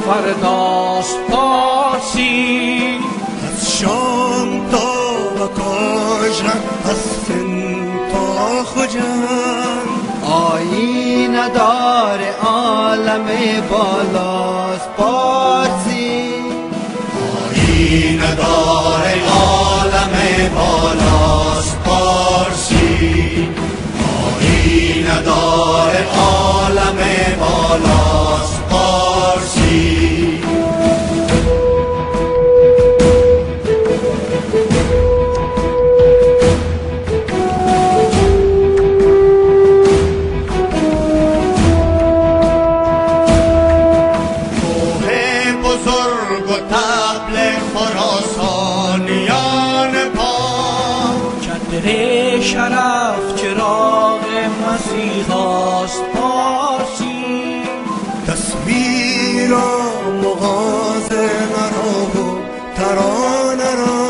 فرداست پارسی. از شام تا کاژن، از سن تا خجن، آیین دار عالم بالاست پارسی. آیین دار عالم بالاست پارسی. آیین دار عالم بالاست پارسی. بزرگ و طبل خراسانیان پاک، چتر شرف چراغ مسیحاست پارسی. تصویر و مغازه را و ترانه را،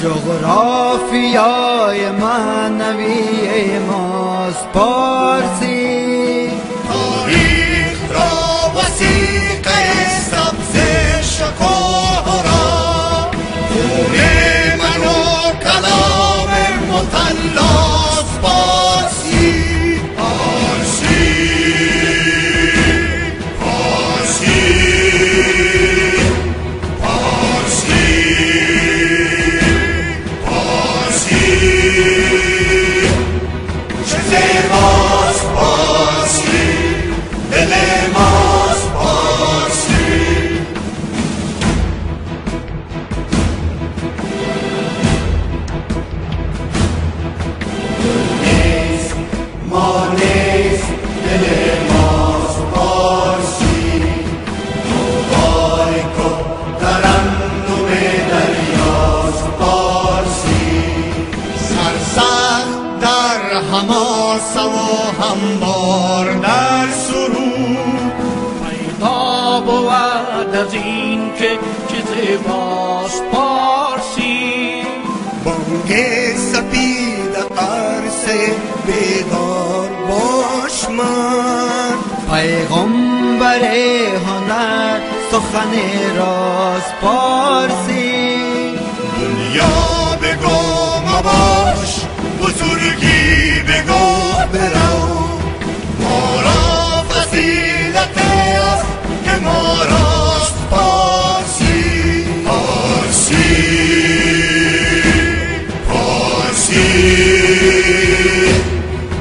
جغرافیای معنوی ماست پارسی. تاریخ را وثیقه سبز شکوه را، خون من و کلام مطلاست پارسی. پارسی پارسی پارسی پارسی. چه زیباست پارسی، دل ماست پارسی. نیست ما نیست، دل ماست پارسی. مبارک و ترنم دریاست پارسی. سرسخت در حماسه و هموار در سرود، پیدا بود از این که چه زیباست پارسی. بانگ سپید عرصه بیدار باش من، پیغمبر هنر سخن راست پارسی. دنیا بگو مباش، بزرگی بگو برو. ما را فضیلت است که ما راست پارسی. پارسی پارسی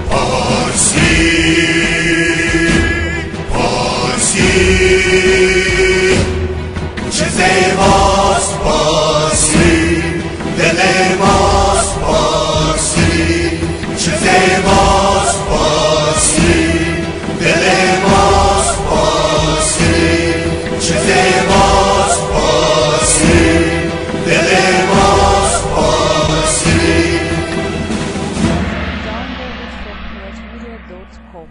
پارسی پارسی. چه زیباست پارسی، دل ماست پارسی. چه زیباست پارسی، دل ماست پارسی. چه زیباست پارسی، دل ماست پارسی. Downloaded from PureMedia.com.